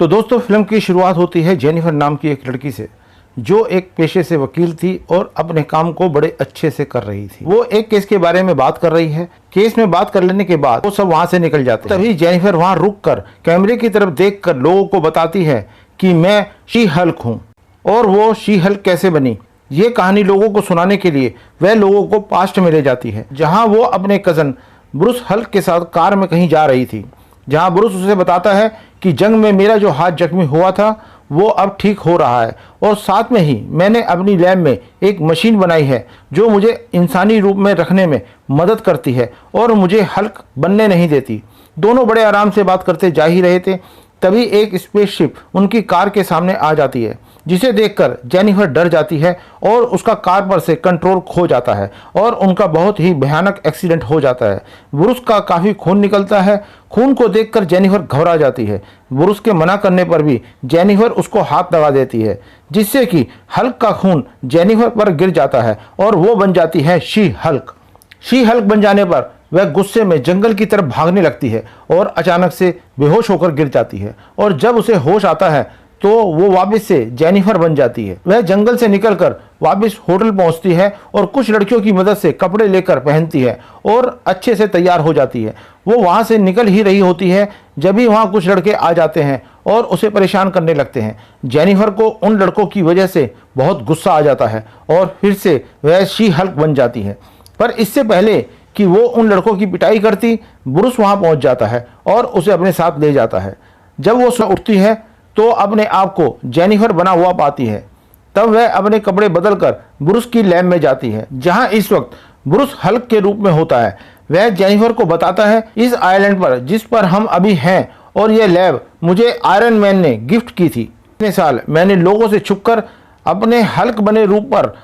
तो दोस्तों, फिल्म की शुरुआत होती है जेनिफर नाम की एक लड़की से, जो एक पेशे से वकील थी और अपने काम को बड़े अच्छे से कर रही थी। वो एक केस के बारे में बात कर रही है। केस में बात कर लेने के बाद वो सब वहां से निकल जाते हैं। तभी जेनिफर वहां रुक कर कैमरे की तरफ देखकर लोगों को बताती है कि मैं शी हल्क हूँ। और वो शी हल्क कैसे बनी, ये कहानी लोगों को सुनाने के लिए वह लोगों को पास्ट में ले जाती है, जहाँ वो अपने कज़न ब्रूस हल्क के साथ कार में कहीं जा रही थी। जहाँ ब्रूस उसे बताता है कि जंग में मेरा जो हाथ जख्मी हुआ था वो अब ठीक हो रहा है, और साथ में ही मैंने अपनी लैब में एक मशीन बनाई है जो मुझे इंसानी रूप में रखने में मदद करती है और मुझे हल्क बनने नहीं देती। दोनों बड़े आराम से बात करते जा ही रहे थे, तभी एक स्पेसशिप उनकी कार के सामने आ जाती है, जिसे देखकर जेनिफर डर जाती है और उसका कार पर से कंट्रोल खो जाता है और उनका बहुत ही भयानक एक्सीडेंट हो जाता है। ब्रूस का काफ़ी खून निकलता है। खून को देखकर जेनिफर घबरा जाती है। ब्रूस के मना करने पर भी जेनिफर उसको हाथ लगा देती है, जिससे कि हल्क का खून जेनिफर पर गिर जाता है और वो बन जाती है शी हल्क। शी हल्क बन जाने पर वह गुस्से में जंगल की तरफ भागने लगती है और अचानक से बेहोश होकर गिर जाती है। और जब उसे होश आता है तो वो वापस से जेनिफर बन जाती है। वह जंगल से निकलकर वापस होटल पहुंचती है और कुछ लड़कियों की मदद से कपड़े लेकर पहनती है और अच्छे से तैयार हो जाती है। वो वहां से निकल ही रही होती है जब भी वहां कुछ लड़के आ जाते हैं और उसे परेशान करने लगते हैं। जेनिफर को उन लड़कों की वजह से बहुत गुस्सा आ जाता है और फिर से वह शी हल्क बन जाती है। पर इससे पहले कि वो उन लड़कों की पिटाई करती, ब्रूस वहां पहुंच जाता है और उसे अपने साथ ले जाता है। जब वो उठती है तो अपने आप को जेनिफर बना हुआ पाती है। तब वह अपने कपड़े बदलकर ब्रूस की लैब में जाती है, जहां इस वक्त ब्रूस हल्क के रूप में होता है। वह जेनिफर को बताता है, इस आइलैंड पर जिस पर हम अभी हैं और यह लैब मुझे आयरन मैन ने गिफ्ट की थी। इतने साल मैंने लोगों से छुपकर अपने हल्क बने रूप पर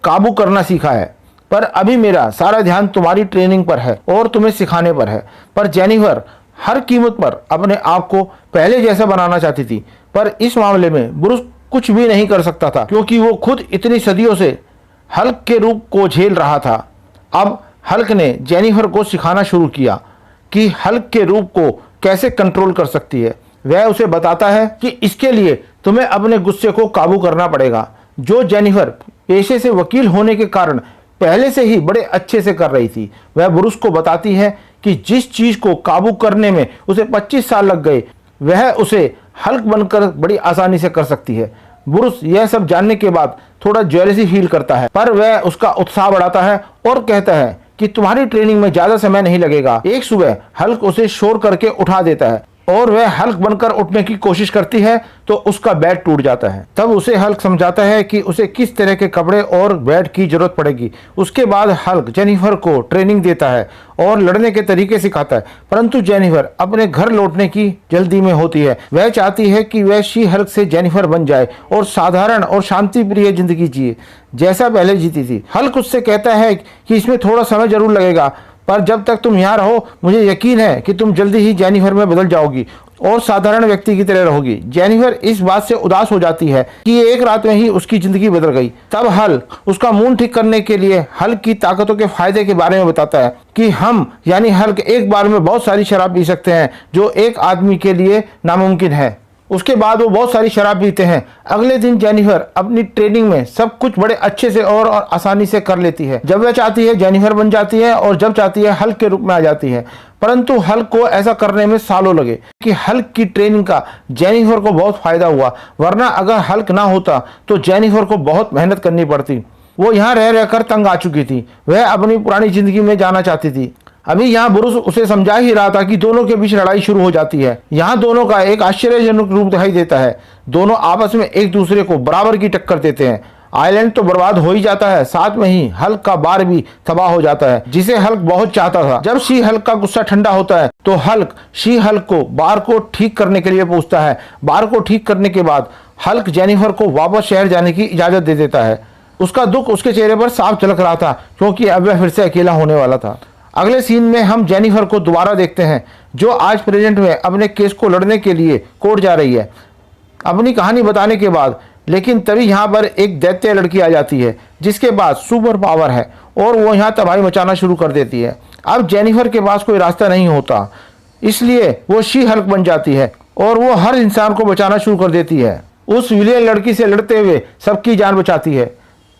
काबू करना सीखा है, पर अभी मेरा सारा ध्यान तुम्हारी ट्रेनिंग पर है और तुम्हें सिखाने पर है। पर जेनिफर हर कीमत पर अपने आप को पहले जैसा बनाना चाहती थी, पर इस मामले में ब्रूस कुछ भी नहीं कर सकता था, क्योंकि वो खुद इतनी सदियों से हल्क के रूप को झेल रहा था। अब हल्क ने जेनिफर को सिखाना शुरू किया कि हल्क के रूप को कैसे कंट्रोल कर सकती है। वह उसे बताता है कि इसके लिए तुम्हें अपने गुस्से को काबू करना पड़ेगा, जो जेनिफर पेशे से वकील होने के कारण पहले से ही बड़े अच्छे से कर रही थी। वह ब्रूस को बताती है कि जिस चीज को काबू करने में उसे 25 साल लग गए, वह उसे हल्क बनकर बड़ी आसानी से कर सकती है। ब्रूस यह सब जानने के बाद थोड़ा जेलसी फील करता है, पर वह उसका उत्साह बढ़ाता है और कहता है कि तुम्हारी ट्रेनिंग में ज्यादा समय नहीं लगेगा। एक सुबह हल्क उसे शोर करके उठा देता है और वह हल्क बनकर उठने की कोशिश करती है तो उसका बैट टूट जाता है। तब उसे हल्क समझाता है कि उसे किस तरह के कपड़े और बैट की जरूरत पड़ेगी। उसके बाद हल्क जेनिफर को ट्रेनिंग देता है और लड़ने के तरीके सिखाता है, परंतु जेनिफर अपने घर लौटने की जल्दी में होती है। वह चाहती है कि वह शी हल्क से जेनिफर बन जाए और साधारण और शांति प्रिय जिंदगी जिए जैसा पहले जीती थी। हल्क उससे कहता है कि इसमें थोड़ा समय जरूर लगेगा, पर जब तक तुम यहाँ रहो मुझे यकीन है कि तुम जल्दी ही जेनिफर में बदल जाओगी और साधारण व्यक्ति की तरह रहोगी। जेनिफर इस बात से उदास हो जाती है कि एक रात में ही उसकी जिंदगी बदल गई। तब हल्क उसका मूड ठीक करने के लिए हल्क की ताकतों के फायदे के बारे में बताता है कि हम यानी हल्क एक बार में बहुत सारी शराब पी सकते हैं, जो एक आदमी के लिए नामुमकिन है। उसके बाद वो बहुत सारी शराब पीते हैं। अगले दिन जेनिफर अपनी ट्रेनिंग में सब कुछ बड़े अच्छे से और आसानी से कर लेती है। जब वह चाहती है जेनिफर बन जाती है और जब चाहती है हल्क के रूप में आ जाती है, परंतु हल्क को ऐसा करने में सालों लगे कि हल्क की ट्रेनिंग का जेनिफर को बहुत फायदा हुआ, वरना अगर हल्क ना होता तो जेनिफर को बहुत मेहनत करनी पड़ती। वो यहाँ रह रहकर तंग आ चुकी थी। वह अपनी पुरानी जिंदगी में जाना चाहती थी। अभी यहाँ ब्रूस उसे समझा ही रहा था कि दोनों के बीच लड़ाई शुरू हो जाती है। यहाँ दोनों का एक आश्चर्यजनक रूप दिखाई देता है। दोनों आपस में एक दूसरे को बराबर की टक्कर देते हैं। आइलैंड तो बर्बाद हो ही जाता है, साथ में ही हल्क का बार भी तबाह हो जाता है, जिसे हल्क बहुत चाहता था। जब शी हल्क का गुस्सा ठंडा होता है तो हल्क शी हल्क को बार को ठीक करने के लिए पूछता है। बार को ठीक करने के बाद हल्क जेनिफर को वापस शहर जाने की इजाजत दे देता है। उसका दुख उसके चेहरे पर साफ झलक रहा था, क्योंकि अब वह फिर से अकेला होने वाला था। अगले सीन में हम जेनिफर को दोबारा देखते हैं, जो आज प्रेजेंट में अपने केस को लड़ने के लिए कोर्ट जा रही है अपनी कहानी बताने के बाद। लेकिन तभी यहाँ पर एक दैत्य लड़की आ जाती है जिसके पास सुपर पावर है और वो यहाँ तबाही मचाना शुरू कर देती है। अब जेनिफर के पास कोई रास्ता नहीं होता, इसलिए वो शी हल्क बन जाती है और वो हर इंसान को बचाना शुरू कर देती है। उस विलियन लड़की से लड़ते हुए सबकी जान बचाती है।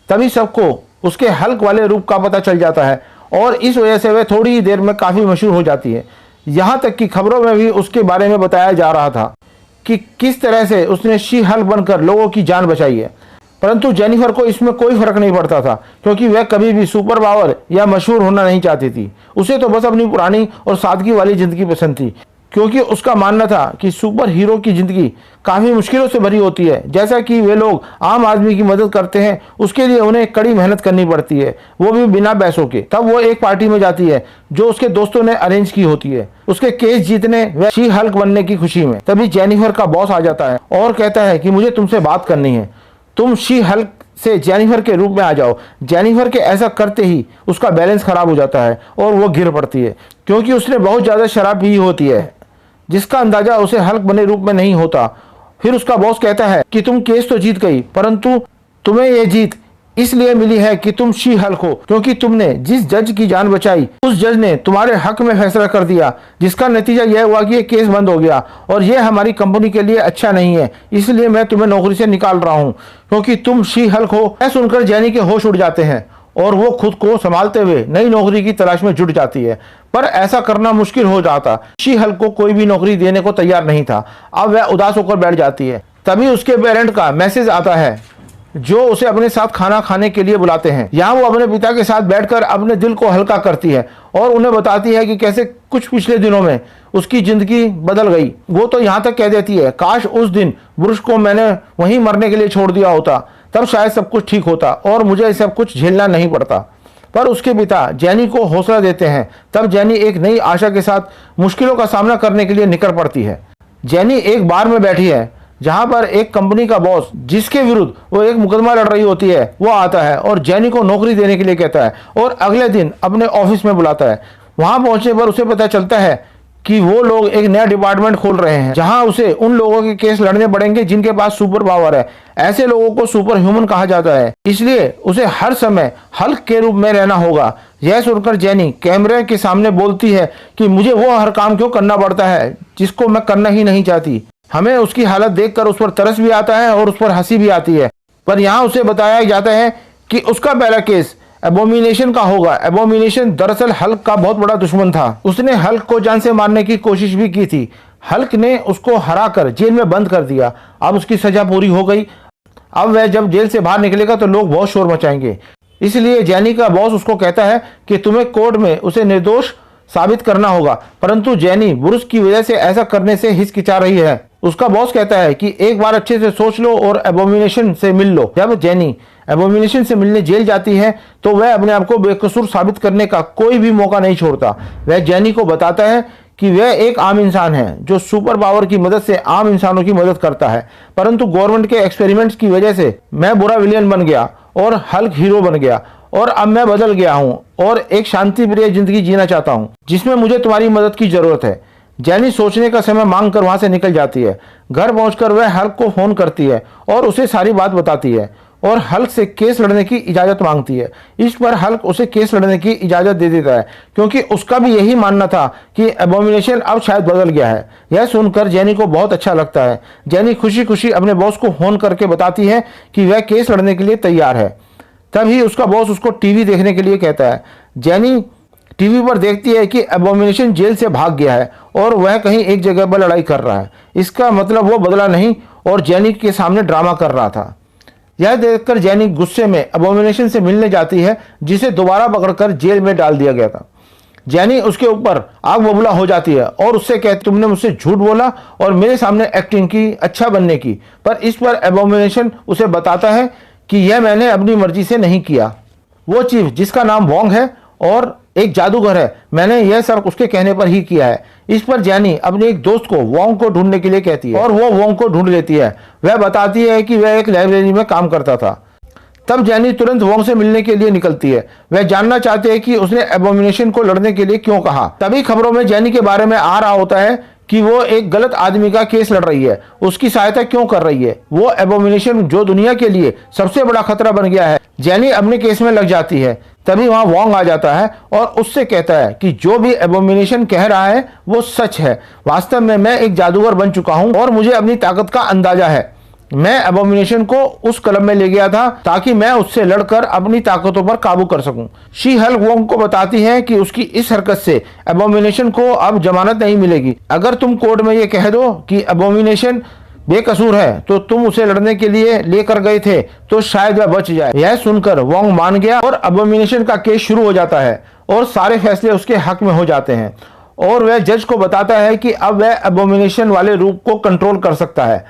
तभी सबको उसके हल्क वाले रूप का पता चल जाता है और इस वजह से वह थोड़ी ही देर में काफ़ी मशहूर हो जाती है। यहाँ तक कि खबरों में भी उसके बारे में बताया जा रहा था कि किस तरह से उसने शी हल्क बनकर लोगों की जान बचाई है। परंतु जेनिफर को इसमें कोई फर्क नहीं पड़ता था, क्योंकि वह कभी भी सुपर पावर या मशहूर होना नहीं चाहती थी। उसे तो बस अपनी पुरानी और सादगी वाली ज़िंदगी पसंद थी, क्योंकि उसका मानना था कि सुपर हीरो की ज़िंदगी काफ़ी मुश्किलों से भरी होती है। जैसा कि वे लोग आम आदमी की मदद करते हैं, उसके लिए उन्हें कड़ी मेहनत करनी पड़ती है, वो भी बिना पैसों के। तब वो एक पार्टी में जाती है जो उसके दोस्तों ने अरेंज की होती है, उसके केस जीतने व शी हल्क बनने की खुशी में। तभी जेनिफर का बॉस आ जाता है और कहता है कि मुझे तुमसे बात करनी है, तुम शी हल्क से जेनिफर के रूप में आ जाओ। जेनिफर के ऐसा करते ही उसका बैलेंस खराब हो जाता है और वो गिर पड़ती है, क्योंकि उसने बहुत ज़्यादा शराब पी होती है, जिसका अंदाजा उसे हल्क बने रूप में नहीं होता। फिर उसका बॉस कहता है कि तुम केस तो जीत गई, परंतु तुम्हें यह जीत इसलिए मिली है कि तुम शी हल्क हो, क्योंकि तुमने जिस जज की जान बचाई उस जज ने तुम्हारे हक में फैसला कर दिया, जिसका नतीजा यह हुआ कि ये केस बंद हो गया और ये हमारी कंपनी के लिए अच्छा नहीं है, इसलिए मैं तुम्हें नौकरी से निकाल रहा हूँ क्योंकि तुम शी हल्क हो। यह सुनकर जेनी के होश उड़ जाते हैं और वो खुद को संभालते हुए नई नौकरी की तलाश में जुट जाती है, पर ऐसा करना मुश्किल हो जाता। शी हल्क को कोई भी नौकरी देने को तैयार नहीं था। अब वह उदास होकर बैठ जाती है। तभी उसके पेरेंट का मैसेज आता है जो उसे अपने साथ खाना खाने के लिए बुलाते हैं। यहाँ वो अपने पिता के साथ बैठकर अपने दिल को हल्का करती है और उन्हें बताती है कि कैसे कुछ पिछले दिनों में उसकी जिंदगी बदल गई। वो तो यहाँ तक कह देती है, काश उस दिन ब्रुश को मैंने वहीं मरने के लिए छोड़ दिया होता, तब शायद सब कुछ ठीक होता और मुझे सब कुछ झेलना नहीं पड़ता। पर उसके पिता जेनी को हौसला देते हैं। तब जेनी एक नई आशा के साथ मुश्किलों का सामना करने के लिए निकल पड़ती है। जेनी एक बार में बैठी है जहां पर एक कंपनी का बॉस, जिसके विरुद्ध वो एक मुकदमा लड़ रही होती है, वो आता है और जेनी को नौकरी देने के लिए कहता है और अगले दिन अपने ऑफिस में बुलाता है। वहां पहुंचने पर उसे पता चलता है कि वो लोग एक नया डिपार्टमेंट खोल रहे हैं जहां उसे उन लोगों के केस लड़ने पड़ेंगे जिनके पास सुपर पावर है। ऐसे लोगों को सुपर ह्यूमन कहा जाता है, इसलिए उसे हर समय हल्क के रूप में रहना होगा। यह सुनकर जेनी कैमरे के सामने बोलती है कि मुझे वो हर काम क्यों करना पड़ता है जिसको मैं करना ही नहीं चाहती। हमें उसकी हालत देखकर उस पर तरस भी आता है और उस पर हंसी भी आती है। पर यहाँ उसे बताया जाता है कि उसका पहला केस एबोमिनेशन का होगा। एबोमिनेशन दरअसल हल्क का बहुत बड़ा दुश्मन था। उसने हल्क को जान से मारने की कोशिश भी की थी। हल्क ने उसको हराकर जेल में बंद कर दिया। अब उसकी सजा पूरी हो गई। अब वह जब जेल से बाहर निकलेगा तो लोग बहुत शोर मचाएंगे। इसलिए जेनी का बॉस उसको कहता है कि तुम्हें कोर्ट में उसे निर्दोष साबित करना होगा, परंतु जेनी ब्रुस की वजह से ऐसा करने से हिचकिचा रही है। उसका बॉस कहता है कि एक बार अच्छे से सोच लो और एबोमिनेशन से मिल लो। जब जेनी एबोमिनेशन से मिलने जेल जाती है तो वह अपने आप को बेकसूर साबित करने का कोई भी मौका नहीं छोड़ता। वह जेनी को बताता है कि वह एक आम इंसान है जो सुपर पावर की मदद से आम इंसानों की मदद करता है, परंतु गवर्नमेंट के एक्सपेरिमेंट्स की वजह से मैं बुरा विलेन बन गया और हल्क हीरो बन गया और अब मैं बदल गया हूँ और एक शांति प्रिय जिंदगी जीना चाहता हूँ जिसमें मुझे तुम्हारी मदद की जरूरत है। जेनी सोचने का समय मांग कर वहां से निकल जाती है। घर पहुंचकर वह हल्क को फोन करती है और उसे सारी बात बताती है और हल्क से केस लड़ने की इजाजत मांगती है। इस पर हल्क उसे केस लड़ने की इजाजत दे देता है, क्योंकि उसका भी यही मानना था कि एबोमिनेशन अब शायद बदल गया है। यह सुनकर जेनी को बहुत अच्छा लगता है। जेनी खुशी खुशी अपने बॉस को फोन करके बताती है कि वह केस लड़ने के लिए तैयार है। तभी उसका बॉस उसको टीवी देखने के लिए कहता है। जेनी टीवी पर देखती है कि एबोमिनेशन जेल से भाग गया है और वह कहीं एक जगह पर लड़ाई कर रहा है। इसका मतलब वो बदला नहीं और जेनी के सामने ड्रामा कर रहा था। यह देखकर जेनी गुस्से में एबोमिनेशन से मिलने जाती है, जिसे दोबारा पकड़कर जेल में डाल दिया गया था। जेनी उसके ऊपर आग बबूला हो जाती है और उससे कहती, तुमने मुझसे झूठ बोला और मेरे सामने एक्टिंग की अच्छा बनने की। पर इस पर एबोमिनेशन उसे बताता है कि यह मैंने अपनी मर्जी से नहीं किया। वो चीफ जिसका नाम वोंग है और एक जादूगर है, मैंने यह सब उसके कहने पर ही किया है। इस पर जेनी अपने एक दोस्त को वोंग को ढूंढने के लिए कहती है और वो वोंग को ढूंढ लेती है। वह बताती है कि वह एक लाइब्रेरी में काम करता था। तब जेनी तुरंत वोंग से मिलने के लिए निकलती है। वह जानना चाहते हैं कि उसने एबोमिनेशन को लड़ने के लिए क्यों कहा। तभी खबरों में जेनी के बारे में आ रहा होता है कि वो एक गलत आदमी का केस लड़ रही है, उसकी सहायता क्यों कर रही है। वो एबोमिनेशन जो दुनिया के लिए सबसे बड़ा खतरा बन गया है। जेनी अपने केस में लग जाती है। तभी वहां वोंग आ जाता है और उससे कहता है कि जो भी एबोमिनेशन कह रहा है वो सच है। वास्तव में मैं एक जादूगर बन चुका हूं और मुझे अपनी ताकत का अंदाजा है। मैं एबोमिनेशन को उस क्लब में ले गया था ताकि मैं उससे लड़कर अपनी ताकतों पर काबू कर सकूं। शी हल्क वोंग को बताती है कि उसकी इस हरकत से एबोमिनेशन को अब जमानत नहीं मिलेगी। अगर तुम कोर्ट में ये कह दो कि एबोमिनेशन बेकसूर है तो तुम उसे लड़ने के लिए लेकर गए थे तो शायद वह बच जाए। यह सुनकर वोंग मान गया और एबोमिनेशन का केस शुरू हो जाता है और सारे फैसले उसके हक में हो जाते हैं। और वह जज को बताता है कि अब वह एबोमिनेशन वाले रूप को कंट्रोल कर सकता है।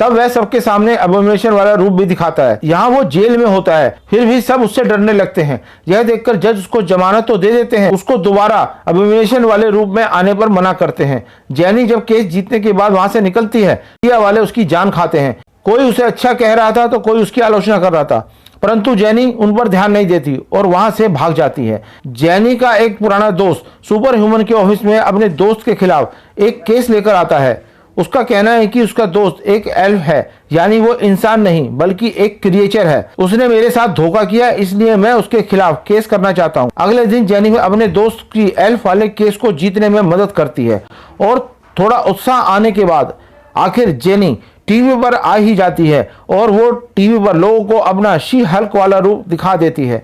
तब वह सबके सामने एबोमिनेशन वाला रूप भी दिखाता है। यहाँ वो जेल में होता है, फिर भी सब उससे डरने लगते हैं। यह देखकर जज उसको जमानत तो दे देते हैं, उसको दोबारा एबोमिनेशन वाले रूप में आने पर मना करते हैं। जेनी जब केस जीतने के बाद वहां से निकलती है, मीडिया वाले उसकी जान खाते हैं। कोई उसे अच्छा कह रहा था तो कोई उसकी आलोचना कर रहा था, परंतु जेनी उन पर ध्यान नहीं देती और वहां से भाग जाती है। जेनी का एक पुराना दोस्त सुपर ह्यूमन के ऑफिस में अपने दोस्त के खिलाफ एक केस लेकर आता है। उसका कहना है कि उसका दोस्त एक एल्फ है, यानी वो इंसान नहीं बल्कि एक क्रिएचर है। उसने मेरे साथ धोखा किया, इसलिए मैं उसके खिलाफ केस करना चाहता हूँ। अगले दिन जेनिफर अपने दोस्त की एल्फ वाले केस को जीतने में मदद करती है और थोड़ा उत्साह आने के बाद आखिर जेनी टीवी पर आ ही जाती है और वो टीवी पर लोगों को अपना शी हल्क वाला रूप दिखा देती है।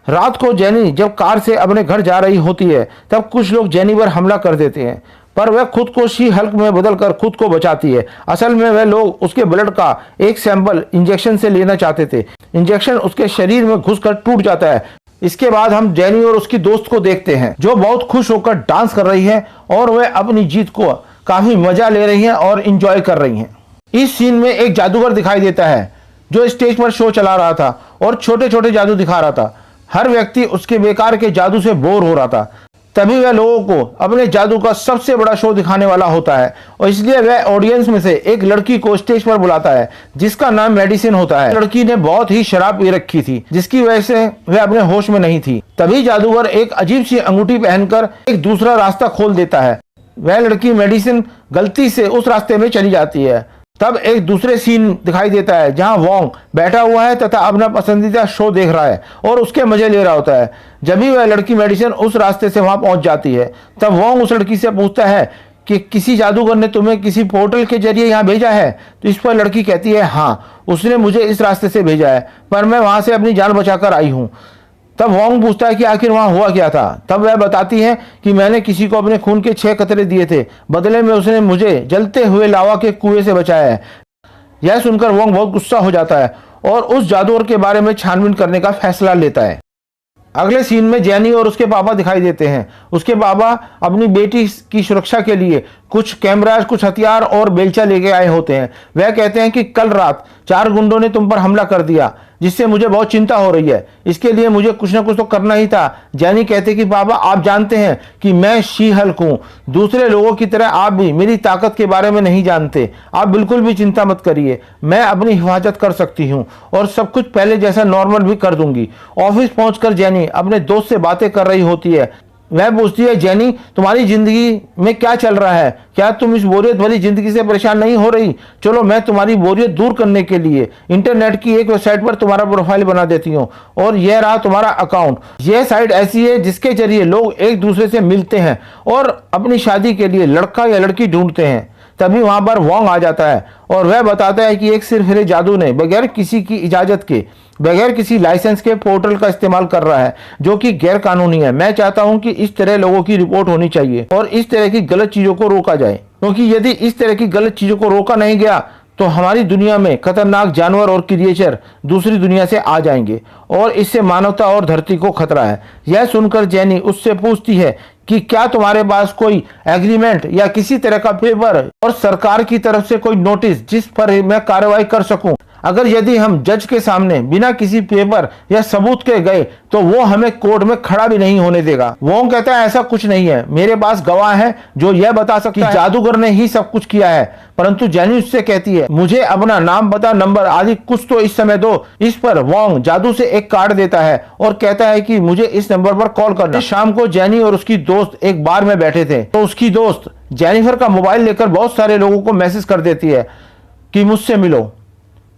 रात को जेनी जब कार से अपने घर जा रही होती है तब कुछ लोग जेनी पर हमला कर देते हैं, पर वह खुद को शी हल्क में बदलकर खुद को बचाती है। असल में वह लोग उसके ब्लड का एक सैंपल इंजेक्शन से लेना चाहते थे। इंजेक्शन उसके शरीर में घुसकर टूट जाता है। इसके बाद हम जेनी और उसकी दोस्त को देखते हैं जो बहुत खुश होकर डांस कर रही है और वह अपनी जीत को काफी मजा ले रही है और इंजॉय कर रही है। इस सीन में एक जादूगर दिखाई देता है जो स्टेज पर शो चला रहा था और छोटे छोटे जादू दिखा रहा था। हर व्यक्ति उसके बेकार के जादू से बोर हो रहा था। तभी वह लोगों को अपने जादू का सबसे बड़ा शो दिखाने वाला होता है और इसलिए वह ऑडियंस में से एक लड़की को स्टेज पर बुलाता है जिसका नाम मेडिसिन होता है। लड़की ने बहुत ही शराब पी रखी थी जिसकी वजह से वह अपने होश में नहीं थी। तभी जादूगर एक अजीब सी अंगूठी पहनकर एक दूसरा रास्ता खोल देता है। वह लड़की मेडिसिन गलती से उस रास्ते में चली जाती है। तब एक दूसरे सीन दिखाई देता है जहां वोंग बैठा हुआ है तथा अपना पसंदीदा शो देख रहा है और उसके मजे ले रहा होता है। जब भी वह लड़की मेडिसिन उस रास्ते से वहां पहुंच जाती है तब वोंग उस लड़की से पूछता है कि किसी जादूगर ने तुम्हें किसी पोर्टल के जरिए यहाँ भेजा है। तो इस पर लड़की कहती है हाँ, उसने मुझे इस रास्ते से भेजा है, पर मैं वहां से अपनी जान बचाकर आई हूँ। तब वोंग पूछता है कि आखिर वहां हुआ क्या था। तब वह बताती है कि मैंने किसी को अपने खून के 6 कतरे दिए थे, बदले में उसने मुझे जलते हुए लावा के कुएं से बचाया है। यह सुनकर वोंग बहुत गुस्सा हो जाता है और उस जादूगर के बारे में छानबीन करने का फैसला लेता है। अगले सीन में जेनी और उसके पापा दिखाई देते हैं। उसके पापा अपनी बेटी की सुरक्षा के लिए कुछ कैमराज, कुछ हथियार और बेलचा लेके आए होते हैं। वह कहते हैं कि कल रात 4 गुंडों ने तुम पर हमला कर दिया जिससे मुझे बहुत चिंता हो रही है, इसके लिए मुझे कुछ ना कुछ तो करना ही था। जेनी कहते कि पापा आप जानते हैं कि मैं शी हल्क हूँ, दूसरे लोगों की तरह आप भी मेरी ताकत के बारे में नहीं जानते। आप बिल्कुल भी चिंता मत करिए, मैं अपनी हिफाजत कर सकती हूँ और सब कुछ पहले जैसा नॉर्मल भी कर दूंगी। ऑफिस पहुंचकर जेनी अपने दोस्त से बातें कर रही होती है। वह पूछती है जेनी तुम्हारी जिंदगी में क्या चल रहा है, क्या तुम इस बोरियत भरी जिंदगी से परेशान नहीं हो रही? चलो मैं तुम्हारी बोरियत दूर करने के लिए इंटरनेट की एक वेबसाइट पर तुम्हारा प्रोफाइल बना देती हूँ और यह रहा तुम्हारा अकाउंट। यह साइट ऐसी है जिसके जरिए लोग एक दूसरे से मिलते हैं और अपनी शादी के लिए लड़का या लड़की ढूंढते हैं। तभी वहां पर वोंग आ जाता है और वह बताता है कि एक सिरफिरे जादू ने बगैर किसी की इजाजत के, बगैर किसी लाइसेंस के पोर्टल का इस्तेमाल कर रहा है जो कि गैर कानूनी है। मैं चाहता हूं कि इस तरह लोगों की रिपोर्ट होनी चाहिए और इस तरह की गलत चीजों को रोका जाए, क्योंकि यदि इस तरह की गलत चीजों को रोका नहीं गया तो हमारी दुनिया में खतरनाक जानवर और क्रिएचर दूसरी दुनिया से आ जाएंगे और इससे मानवता और धरती को खतरा है। यह सुनकर जेनी उससे पूछती है कि क्या तुम्हारे पास कोई एग्रीमेंट या किसी तरह का पेपर और सरकार की तरफ से कोई नोटिस जिस पर मैं कार्रवाई कर सकूं। अगर यदि हम जज के सामने बिना किसी पेपर या सबूत के गए तो वो हमें कोर्ट में खड़ा भी नहीं होने देगा। वो कहता है ऐसा कुछ नहीं है, मेरे पास गवाह है जो यह बता सकता है कि जादूगर ने ही सब कुछ किया है। परंतु जेनी उससे कहती है मुझे अपना नाम, पता, नंबर आदि कुछ तो इस समय दो। इस पर वोंग जादू से एक कार्ड देता है और कहता है कि मुझे इस नंबर पर कॉल करना। शाम को जेनी और उसकी दोस्त एक बार में बैठे थे तो उसकी दोस्त जेनिफर का मोबाइल लेकर बहुत सारे लोगों को मैसेज कर देती है कि मुझसे मिलो,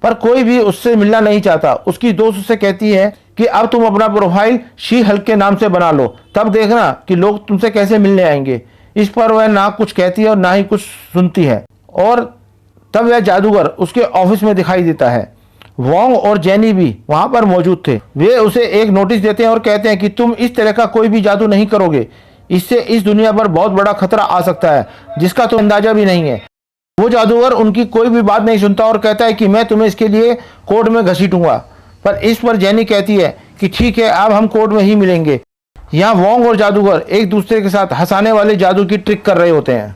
पर कोई भी उससे मिलना नहीं चाहता। उसकी दोस्त उससे कहती है कि अब तुम अपना प्रोफाइल शी हल्क के नाम से बना लो, तब देखना कि लोग तुमसे कैसे मिलने आएंगे। इस पर वह ना कुछ कहती है और ना ही कुछ सुनती है। और तब वह जादूगर उसके ऑफिस में दिखाई देता है। वोंग और जेनी भी वहां पर मौजूद थे। वे उसे एक नोटिस देते हैं और कहते हैं कि तुम इस तरह का कोई भी जादू नहीं करोगे, इससे इस दुनिया पर बहुत बड़ा खतरा आ सकता है जिसका तो अंदाजा भी नहीं है। वो जादूगर उनकी कोई भी बात नहीं सुनता और कहता है कि मैं तुम्हें इसके लिए कोर्ट में घसीटूंगा। पर इस पर जेनी कहती है कि ठीक है, अब हम कोर्ट में ही मिलेंगे। यहाँ वोंग और जादूगर एक दूसरे के साथ हंसाने वाले जादू की ट्रिक कर रहे होते हैं।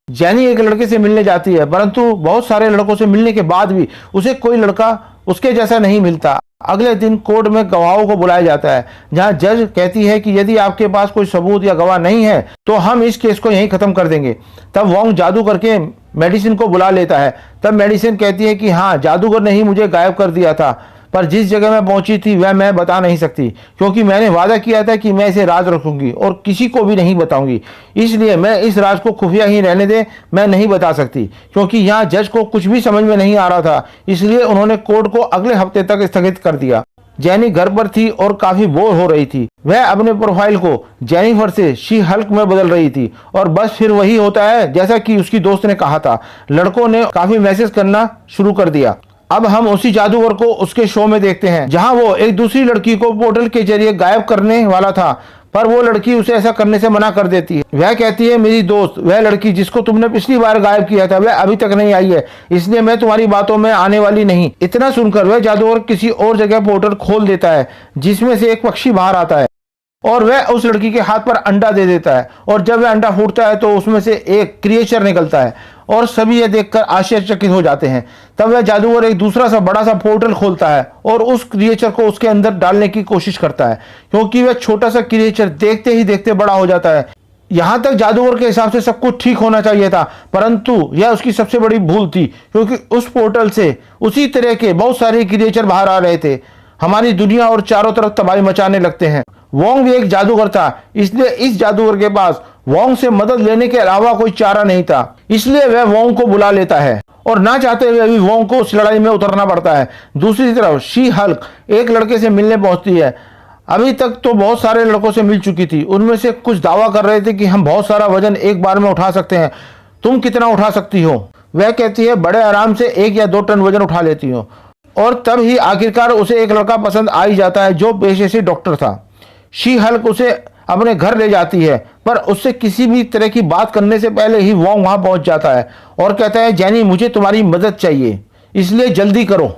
जेनी एक लड़के से मिलने जाती है, परंतु बहुत सारे लड़कों से मिलने के बाद भी उसे कोई लड़का उसके जैसा नहीं मिलता। अगले दिन कोर्ट में गवाहों को बुलाया जाता है, जहां जज कहती है कि यदि आपके पास कोई सबूत या गवाह नहीं है तो हम इस केस को यहीं खत्म कर देंगे। तब वोंग जादू करके मेडिसिन को बुला लेता है। तब मेडिसिन कहती है कि हाँ, जादूगर ने ही मुझे गायब कर दिया था, पर जिस जगह मैं पहुंची थी वह मैं बता नहीं सकती, क्योंकि मैंने वादा किया था कि मैं इसे राज रखूंगी और किसी को भी नहीं बताऊंगी। इसलिए मैं इस राज को खुफिया ही रहने दे, मैं नहीं बता सकती। क्योंकि यहाँ जज को कुछ भी समझ में नहीं आ रहा था, इसलिए उन्होंने कोर्ट को अगले हफ्ते तक स्थगित कर दिया। जेनी घर पर थी और काफी बोर हो रही थी। वह अपने प्रोफाइल को जेनिफर से शी हल्क में बदल रही थी और बस फिर वही होता है जैसा कि उसकी दोस्त ने कहा था। लड़कों ने काफी मैसेज करना शुरू कर दिया। अब हम उसी जादूगर को उसके शो में देखते हैं, जहां वो एक दूसरी लड़की को पोर्टल के जरिए गायब करने वाला था, पर वो लड़की उसे ऐसा करने से मना कर देती है। वह कहती है, मेरी दोस्त, वह लड़की जिसको तुमने पिछली बार गायब किया था वह अभी तक नहीं आई है, इसलिए मैं तुम्हारी बातों में आने वाली नहीं। इतना सुनकर वह जादूगर किसी और जगह पोर्टल खोल देता है, जिसमें से एक पक्षी बाहर आता है और वह उस लड़की के हाथ पर अंडा दे देता है। और जब वह अंडा फूटता है तो उसमें से एक क्रिएचर निकलता है और सभी यह देखकर आश्चर्यचकित हो जाते हैं। तब वह जादूगर एक दूसरा सा बड़ा सा पोर्टल खोलता है और उस क्रिएचर को उसके अंदर डालने की कोशिश करता है, क्योंकि वह छोटा सा क्रिएचर देखते ही देखते बड़ा हो जाता है। यहाँ तक जादूगर के हिसाब से सब कुछ ठीक होना चाहिए था, परंतु यह उसकी सबसे बड़ी भूल थी, क्योंकि उस पोर्टल से उसी तरह के बहुत सारे क्रिएचर बाहर आ रहे थे। हमारी दुनिया और चारों तरफ तबाही मचाने लगते हैं। वोंग भी एक जादूगर था, इसलिए इस जादूगर के पास वोंग से मदद लेने के अलावा कोई चारा नहीं था। इसलिए वह वोंग को बुला लेता है और ना चाहते हुए भी वोंग को उस लड़ाई में उतरना पड़ता है। दूसरी तरफ शी हल्क एक लड़के से मिलने पहुंचती है। अभी तक तो बहुत सारे लड़कों से मिल चुकी थी। उनमें से कुछ दावा कर रहे थे कि हम बहुत सारा वजन एक बार में उठा सकते हैं, तुम कितना उठा सकती हो? वह कहती है, बड़े आराम से 1 या 2 टन वजन उठा लेती हो। और तब ही आखिरकार उसे एक लड़का पसंद आ ही जाता है जो पेशे से डॉक्टर था। शी हल्क उसे अपने घर ले जाती है, पर उससे किसी भी तरह की बात करने से पहले ही वोंग वहां पहुंच जाता है और कहता है, जेनी, मुझे तुम्हारी मदद चाहिए, इसलिए जल्दी करो,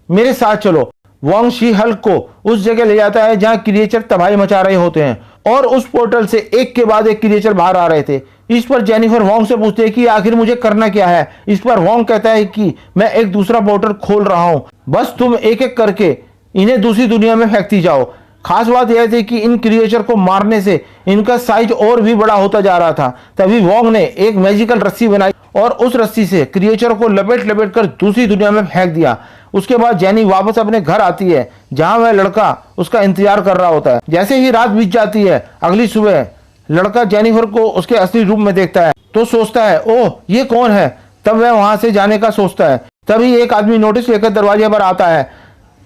मेरे साथ चलो। वोंग शी हल्क को उस जगह ले जाता है जहां क्रिएचर तबाही मचा रहे होते हैं और उस पोर्टल से एक के बाद एक क्रिएचर बाहर आ रहे थे। इस पर जेनिफर वोंग से पूछती है कि आखिर मुझे करना क्या है। इस पर वोंग कहता है कि मैं एक दूसरा पोर्टल खोल रहा हूं, बस तुम एक एक करके इन्हें दूसरी दुनिया में फेंकती जाओ। खास बात यह थी कि इन क्रिएचर को मारने से इनका साइज और भी बड़ा होता जा रहा था। तभी वोंग ने एक मैजिकल रस्सी बनाई और उस रस्सी से क्रिएचर को लपेट लपेट कर दूसरी दुनिया में फेंक दिया। उसके बाद जेनी वापस अपने घर आती है, जहां वह लड़का उसका इंतजार कर रहा होता है। जैसे ही रात बीत जाती है, अगली सुबह लड़का जेनिफर को उसके असली रूप में देखता है तो सोचता है, ओह, ये कौन है? तब वह वहां से जाने का सोचता है। तभी एक आदमी नोटिस लेकर दरवाजे पर आता है।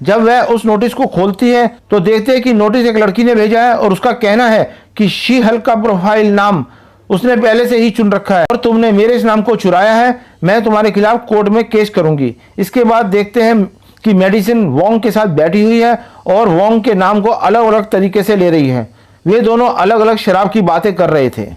जब वह उस नोटिस को खोलती है तो देखते हैं कि नोटिस एक लड़की ने भेजा है और उसका कहना है कि शी हल्क का प्रोफाइल नाम उसने पहले से ही चुन रखा है और तुमने मेरे इस नाम को चुराया है, मैं तुम्हारे खिलाफ कोर्ट में केस करूंगी। इसके बाद देखते हैं कि मेडिसिन वोंग के साथ बैठी हुई है और वोंग के नाम को अलग अलग तरीके से ले रही है। वे दोनों अलग अलग शराब की बातें कर रहे थे।